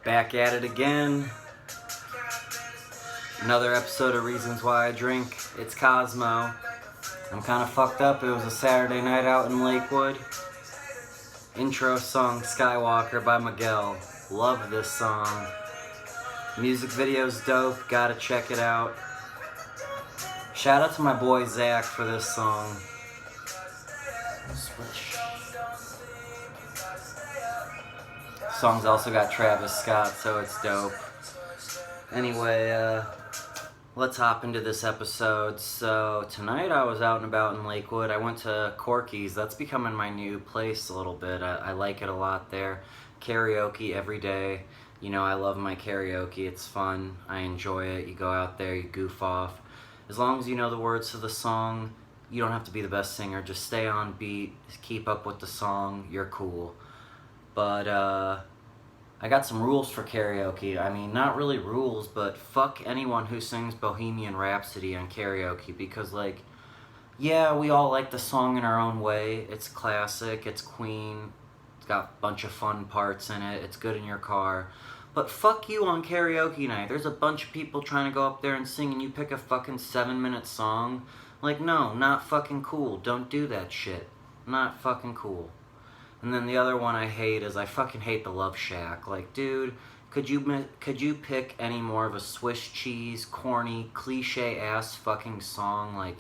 Back at it again. Another episode of Reasons Why I Drink. It's Cosmo. I'm kind of fucked up. It was a Saturday night out in Lakewood. Intro song Skywalker by Miguel. Love this song. Music video's dope. Gotta check it out. Shout out to my boy Zach for this song. Switch. Song's also got Travis Scott, so it's dope. Anyway, let's hop into this episode. So tonight I was out and about in Lakewood. I went to Corky's. That's becoming my new place a little bit. I like it a lot there. Karaoke every day. You know, I love my karaoke. It's fun. I enjoy it. You go out there, you goof off. As long as you know the words to the song, you don't have to be the best singer. Just stay on beat. Keep up with the song. You're cool. But, I got some rules for karaoke. I mean, not really rules, but fuck anyone who sings Bohemian Rhapsody on karaoke because, like, yeah, we all like the song in our own way. It's classic, it's Queen, it's got a bunch of fun parts in it, it's good in your car. But fuck you on karaoke night. There's a bunch of people trying to go up there and sing and you pick a fucking 7-minute song. Like, no, not fucking cool. Don't do that shit. Not fucking cool. And then the other one I hate is I fucking hate the Love Shack. Like, dude, could you pick any more of a Swiss cheese, corny, cliche-ass fucking song? Like,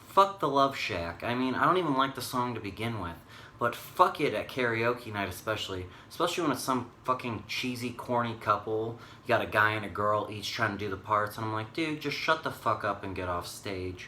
fuck the Love Shack. I mean, I don't even like the song to begin with. But fuck it at karaoke night especially. Especially when it's some fucking cheesy, corny couple. You got a guy and a girl each trying to do the parts. And I'm like, dude, just shut the fuck up and get off stage.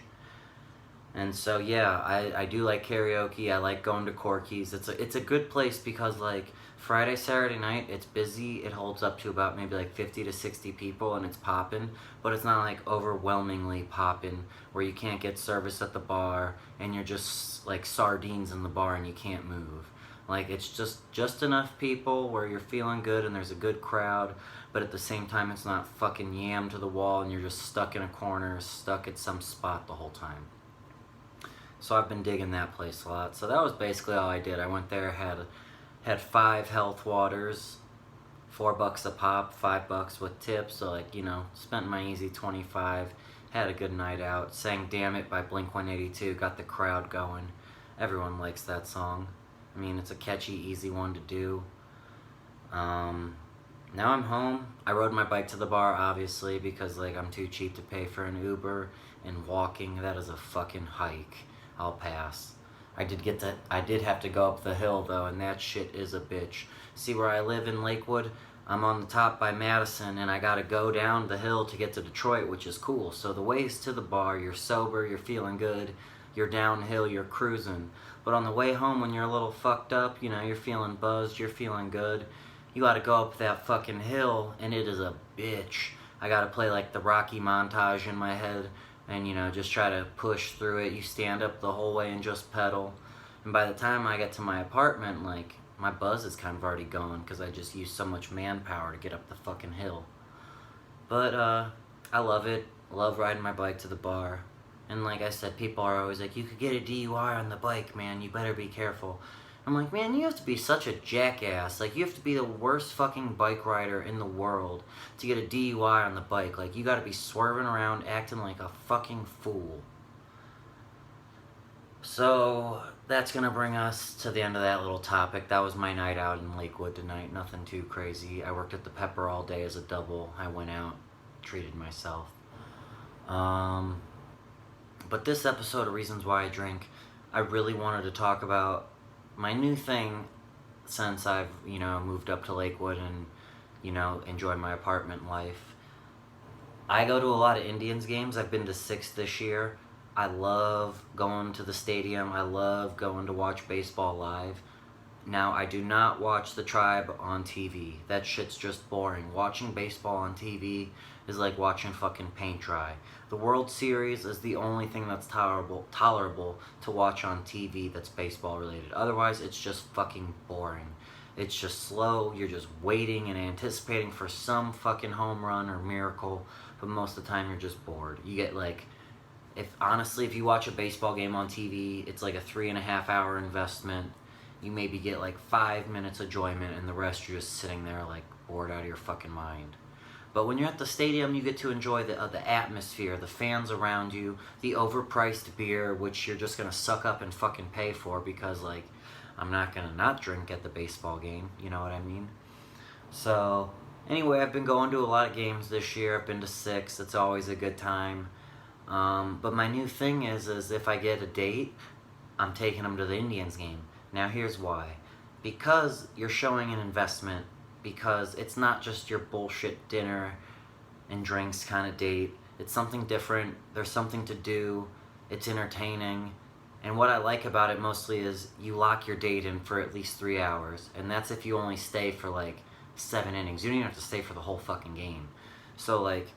And so yeah, I do like karaoke. I like going to Corky's. It's a good place because like Friday, Saturday night, it's busy. It holds up to about maybe like 50 to 60 people and it's popping, but it's not like overwhelmingly popping where you can't get service at the bar and you're just like sardines in the bar and you can't move. Like it's just enough people where you're feeling good and there's a good crowd, but at the same time it's not fucking yam to the wall and you're just stuck in a corner, stuck at some spot the whole time. So I've been digging that place a lot. So that was basically all I did. I went there, had 5 health waters, $4 a pop, $5 with tips. So like, you know, spent my easy 25, had a good night out. Sang "Damn It" by Blink-182, got the crowd going. Everyone likes that song. I mean, it's a catchy, easy one to do. Now I'm home. I rode my bike to the bar, obviously, because like I'm too cheap to pay for an Uber, and walking, that is a fucking hike. I'll pass. I did have to go up the hill though, and that shit is a bitch. See where I live in Lakewood? I'm on the top by Madison, and I gotta go down the hill to get to Detroit, which is cool. So the ways to the bar, you're sober, you're feeling good, you're downhill, you're cruising. But on the way home when you're a little fucked up, you know, you're feeling buzzed, you're feeling good, you gotta go up that fucking hill, and it is a bitch. I gotta play like the Rocky montage in my head, and you know, just try to push through it. You stand up the whole way and just pedal. And by the time I get to my apartment, like, my buzz is kind of already gone because I just used so much manpower to get up the fucking hill. But, I love it. I love riding my bike to the bar. And like I said, people are always like, you could get a DUI on the bike, man. You better be careful. I'm like, man, you have to be such a jackass. Like, you have to be the worst fucking bike rider in the world to get a DUI on the bike. Like, you gotta be swerving around, acting like a fucking fool. So, that's gonna bring us to the end of that little topic. That was my night out in Lakewood tonight. Nothing too crazy. I worked at the Pepper all day as a double. I went out, treated myself. But this episode of Reasons Why I Drink, I really wanted to talk about my new thing since I've, you know, moved up to Lakewood and, you know, enjoy my apartment life. I go to a lot of Indians games. I've been to 6 this year. I love going to the stadium. I love going to watch baseball live. Now, I do not watch the Tribe on TV. That shit's just boring. Watching baseball on TV is like watching fucking paint dry. The World Series is the only thing that's tolerable to watch on TV that's baseball related. Otherwise, it's just fucking boring. It's just slow. You're just waiting and anticipating for some fucking home run or miracle, but most of the time you're just bored. You get like, if you watch a baseball game on TV, it's like a 3.5 hour investment. You maybe get like 5 minutes enjoyment, and the rest you're just sitting there like, bored out of your fucking mind. But when you're at the stadium, you get to enjoy the atmosphere, the fans around you, the overpriced beer, which you're just gonna suck up and fucking pay for because, like, I'm not gonna not drink at the baseball game, you know what I mean? So, anyway, I've been going to a lot of games this year. I've been to 6. It's always a good time. But my new thing is if I get a date, I'm taking them to the Indians game. Now, here's why. Because you're showing an investment, because it's not just your bullshit dinner and drinks kind of date. It's something different. There's something to do. It's entertaining. And what I like about it mostly is you lock your date in for at least 3 hours. And that's if you only stay for like 7 innings. You don't even have to stay for the whole fucking game. So, like,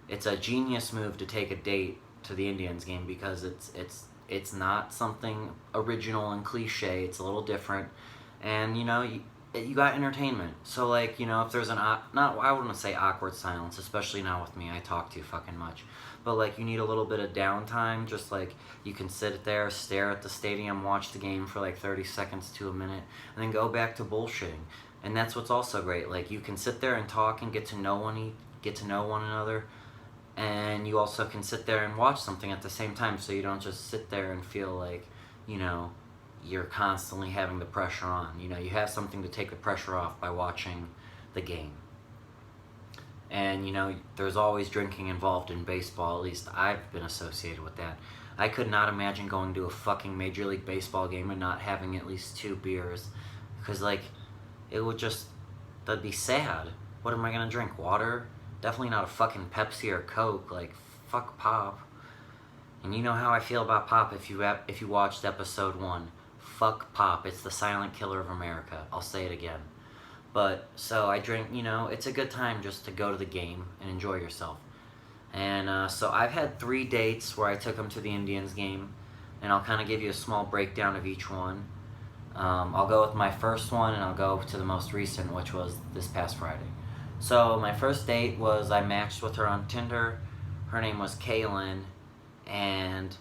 it's a genius move to take a date to the Indians game because it's not something original and cliche. It's a little different, and you know you got entertainment. So, like, you know, if there's not I wouldn't say awkward silence, especially not with me. I talk too fucking much, but like you need a little bit of downtime. Just like you can sit there, stare at the stadium, watch the game for like 30 seconds to a minute, and then go back to bullshitting. And that's what's also great. Like you can sit there and talk and get to know one another. And you also can sit there and watch something at the same time, so you don't just sit there and feel like, you know, you're constantly having the pressure on. You know, you have something to take the pressure off by watching the game. And, you know, there's always drinking involved in baseball. At least I've been associated with that. I could not imagine going to a fucking Major League Baseball game and not having at least 2 beers. Because, like, that'd be sad. What am I gonna drink? Water? Definitely not a fucking Pepsi or Coke. Like, fuck pop. And you know how I feel about pop if you watched episode 1. Fuck pop. It's the silent killer of America. I'll say it again. But, so I drink, you know, it's a good time just to go to the game and enjoy yourself. And so I've had 3 dates where I took them to the Indians game. And I'll kind of give you a small breakdown of each one. I'll go with my first one and I'll go to the most recent, which was this past Friday. So my first date was I matched with her on Tinder. Her name was Kaylin, and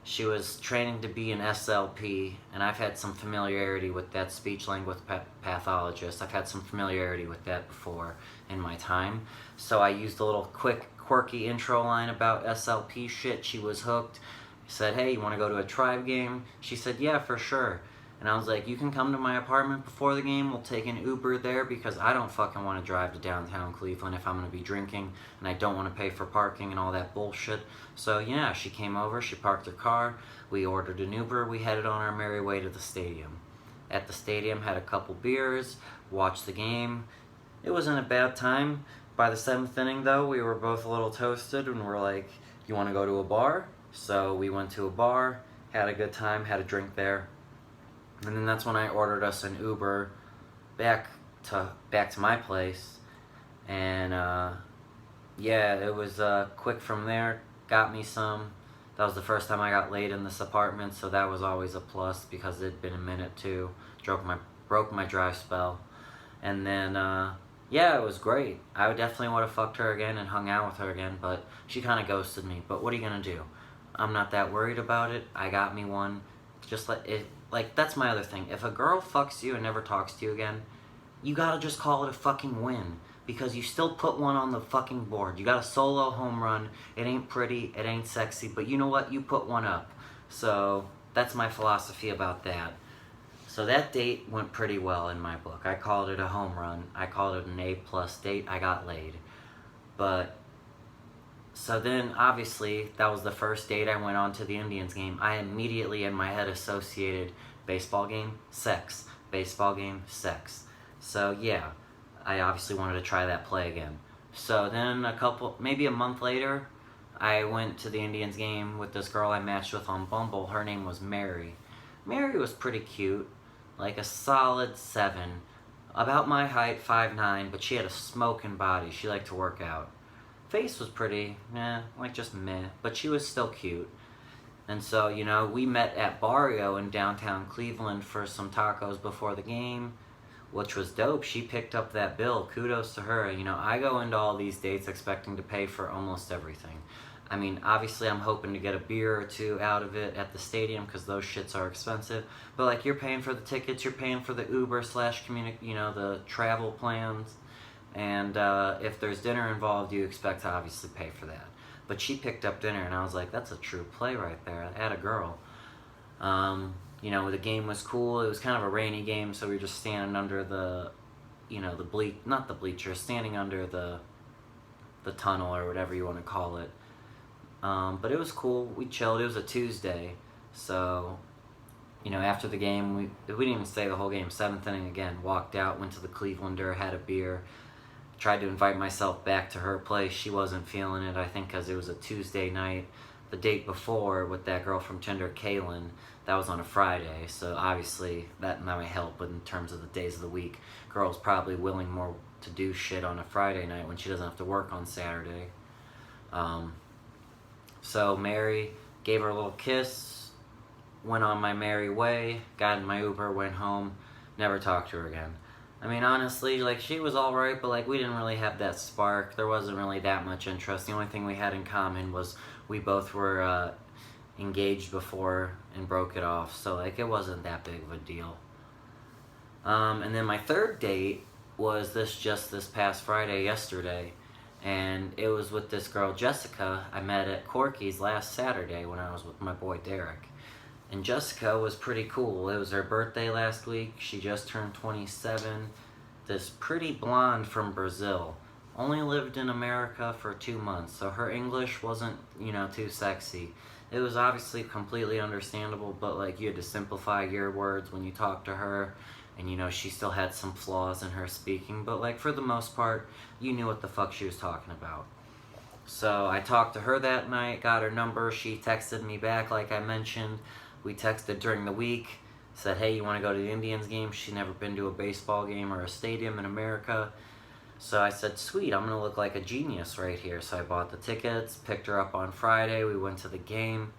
she was training to be an SLP, and I've had some familiarity with that, speech language pathologist. I've had some familiarity with that before in my time. So I used a little quick, quirky intro line about SLP shit. She was hooked. I said, hey, you want to go to a Tribe game? She said, yeah, for sure. And I was like, you can come to my apartment before the game. We'll take an Uber there because I don't fucking want to drive to downtown Cleveland if I'm going to be drinking. And I don't want to pay for parking and all that bullshit. So yeah, she came over. She parked her car. We ordered an Uber. We headed on our merry way to the stadium. At the stadium, had a couple beers, watched the game. It wasn't a bad time. By the 7th inning, though, we were both a little toasted. And we're like, you want to go to a bar? So we went to a bar, had a good time, had a drink there. And then that's when I ordered us an Uber back to my place. And yeah, it was quick from there. Got me some. That was the first time I got laid in this apartment, so that was always a plus because it'd been a minute too. Broke my dry spell. And then yeah, it was great. I would definitely would have fucked her again and hung out with her again, but she kind of ghosted me. But what are you gonna do? I'm not that worried about it. I got me one. Just let it. Like, that's my other thing. If a girl fucks you and never talks to you again, you gotta just call it a fucking win. Because you still put one on the fucking board. You got a solo home run. It ain't pretty, it ain't sexy, but you know what? You put one up. So, that's my philosophy about that. So that date went pretty well in my book. I called it a home run. I called it an A+ date. I got laid. But so then, obviously, that was the first date I went on to the Indians game. I immediately, in my head, associated baseball game, sex. Baseball game, sex. So, yeah, I obviously wanted to try that play again. So then maybe a month later, I went to the Indians game with this girl I matched with on Bumble. Her name was Mary. Mary was pretty cute, like a solid 7. About my height, 5'9", but she had a smoking body. She liked to work out. Face was pretty, like just meh, but she was still cute. And so, you know, we met at Barrio in downtown Cleveland for some tacos before the game, which was dope. She picked up that bill. Kudos to her. You know, I go into all these dates expecting to pay for almost everything. I mean, obviously I'm hoping to get a beer or 2 out of it at the stadium because those shits are expensive. But like, you're paying for the tickets, you're paying for the Uber / the travel plans. And if there's dinner involved, you expect to obviously pay for that. But she picked up dinner, and I was like, that's a true play right there. At a girl. You know, the game was cool. It was kind of a rainy game, so we were just standing under the, you know, not the bleachers, standing under the tunnel or whatever you want to call it. But it was cool. We chilled. It was a Tuesday, so you know, after the game, we didn't even stay the whole game. Seventh inning again. Walked out, went to the Clevelander, had a beer. Tried to invite myself back to her place. She wasn't feeling it, I think, because it was a Tuesday night. The date before with that girl from Tinder, Kaylin, that was on a Friday. So obviously that might help in terms of the days of the week. Girl's probably willing more to do shit on a Friday night when she doesn't have to work on Saturday. So Mary gave her a little kiss, went on my merry way, got in my Uber, went home, never talked to her again. I mean, honestly, like, she was alright, but, like, we didn't really have that spark. There wasn't really that much interest. The only thing we had in common was we both were engaged before and broke it off. So, like, it wasn't that big of a deal. And then my third date was this past Friday, yesterday. And it was with this girl, Jessica, I met at Corky's last Saturday when I was with my boy Derek. And Jessica was pretty cool. It was her birthday last week. She just turned 27. This pretty blonde from Brazil. Only lived in America for 2 months, so her English wasn't, you know, too sexy. It was obviously completely understandable, but, like, you had to simplify your words when you talked to her. And, you know, she still had some flaws in her speaking, but, like, for the most part, you knew what the fuck she was talking about. So I talked to her that night, got her number. She texted me back, like I mentioned. We texted during the week, said, hey, you want to go to the Indians game? She'd never been to a baseball game or a stadium in America. So I said, sweet, I'm going to look like a genius right here. So I bought the tickets, picked her up on Friday, we went to the game.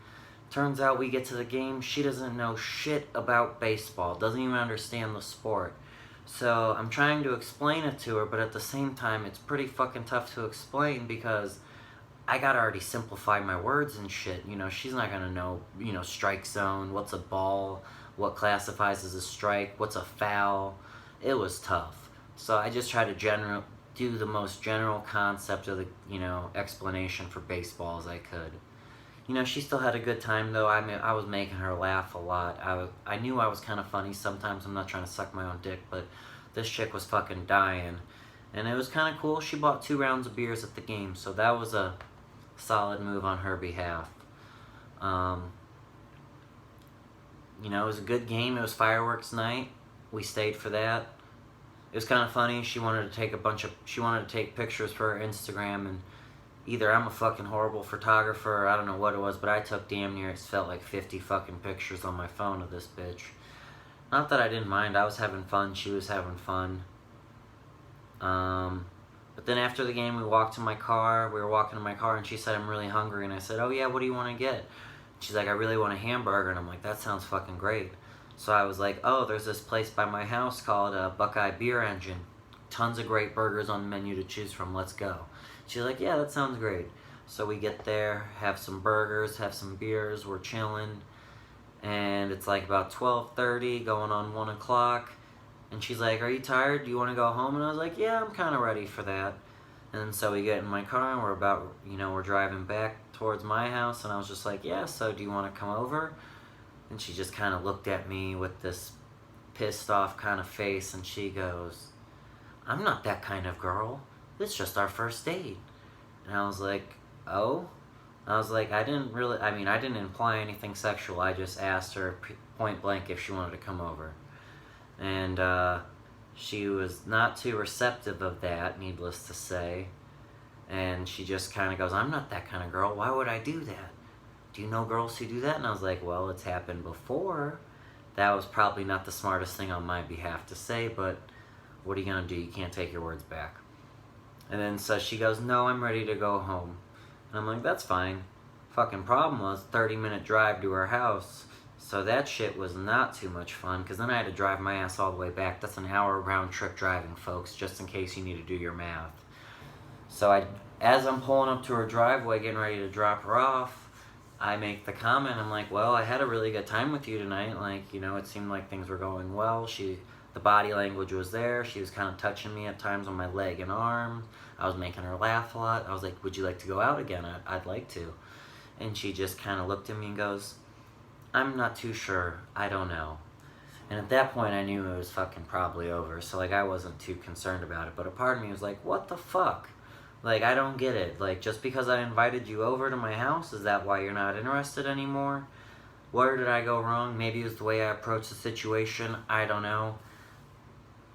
Turns out we get to the game, she doesn't know shit about baseball, doesn't even understand the sport. So I'm trying to explain it to her, but at the same time, it's pretty fucking tough to explain because I gotta already simplify my words and shit. You know, she's not gonna know, you know, strike zone, what's a ball, what classifies as a strike, what's a foul. It was tough. So I just try to do the most general concept of the, you know, explanation for baseball as I could. You know, she still had a good time though. I mean, I was making her laugh a lot. I knew I was kind of funny sometimes. I'm not trying to suck my own dick, but this chick was fucking dying. And it was kind of cool. She bought 2 rounds of beers at the game, so that was a solid move on her behalf. You know, it was a good game. It was fireworks night. We stayed for that. It was kind of funny. She wanted to take pictures for her Instagram, and either I'm a fucking horrible photographer or I don't know what it was, but I took damn near, it felt like 50 fucking pictures on my phone of this bitch. Not that I didn't mind. I was having fun. She was having fun. But then after the game, we walked to my car. We were walking to my car, and she said, I'm really hungry. And I said, oh, yeah, what do you want to get? She's like, I really want a hamburger. And I'm like, that sounds fucking great. So I was like, oh, there's this place by my house called Buckeye Beer Engine. Tons of great burgers on the menu to choose from. Let's go. She's like, yeah, that sounds great. So we get there, have some burgers, have some beers. We're chilling. And it's like about 12:30, going on 1 o'clock. And she's like, are you tired? Do you want to go home? And I was like, yeah, I'm kind of ready for that. And so we get in my car and we're driving back towards my house. And I was just like, yeah, so do you want to come over? And she just kind of looked at me with this pissed off kind of face. And she goes, I'm not that kind of girl. It's just our first date. And I was like, oh? I was like, I didn't imply anything sexual. I just asked her point blank if she wanted to come over. And she was not too receptive of that, needless to say. And she just kind of goes, I'm not that kind of girl. Why would I do that? Do you know girls who do that? And I was like, well, it's happened before. That was probably not the smartest thing on my behalf to say, but what are you going to do? You can't take your words back. And then so she goes, no, I'm ready to go home. And I'm like, that's fine. Fucking problem was 30-minute drive to her house. So that shit was not too much fun, because then I had to drive my ass all the way back. That's an hour round trip driving, folks, just in case you need to do your math. So as I'm pulling up to her driveway, getting ready to drop her off, I make the comment, I'm like, well, I had a really good time with you tonight. Like, you know, it seemed like things were going well. The The body language was there. She was kind of touching me at times on my leg and arm. I was making her laugh a lot. I was like, would you like to go out again? I'd like to. And she just kind of looked at me and goes, I'm not too sure. I don't know. And at that point, I knew it was fucking probably over. So, like, I wasn't too concerned about it. But a part of me was like, what the fuck? Like, I don't get it. Like, just because I invited you over to my house, is that why you're not interested anymore? Where did I go wrong? Maybe it was the way I approached the situation. I don't know.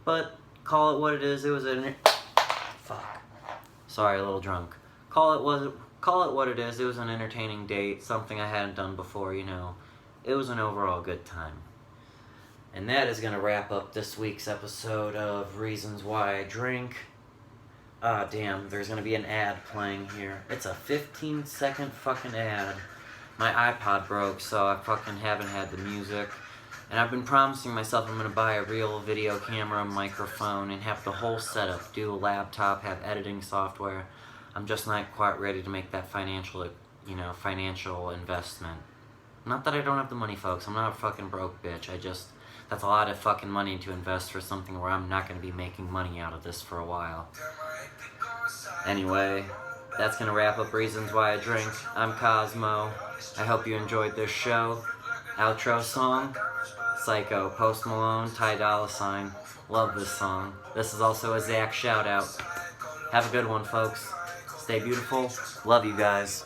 But, call it what it is. It was an... Fuck. Sorry, a little drunk. Call it what it is. It was an entertaining date. Something I hadn't done before, you know. It was an overall good time. And that is going to wrap up this week's episode of Reasons Why I Drink. Ah, damn, there's going to be an ad playing here. It's a 15-second fucking ad. My iPod broke, so I fucking haven't had the music. And I've been promising myself I'm going to buy a real video camera, microphone, and have the whole setup. Do a laptop, have editing software. I'm just not quite ready to make that financial investment. Not that I don't have the money, folks. I'm not a fucking broke bitch. That's a lot of fucking money to invest for something where I'm not going to be making money out of this for a while. Anyway, that's going to wrap up Reasons Why I Drink. I'm Cosmo. I hope you enjoyed this show. Outro song, Psycho, Post Malone, Ty Dolla $ign. Love this song. This is also a Zach shout out. Have a good one, folks. Stay beautiful. Love you guys.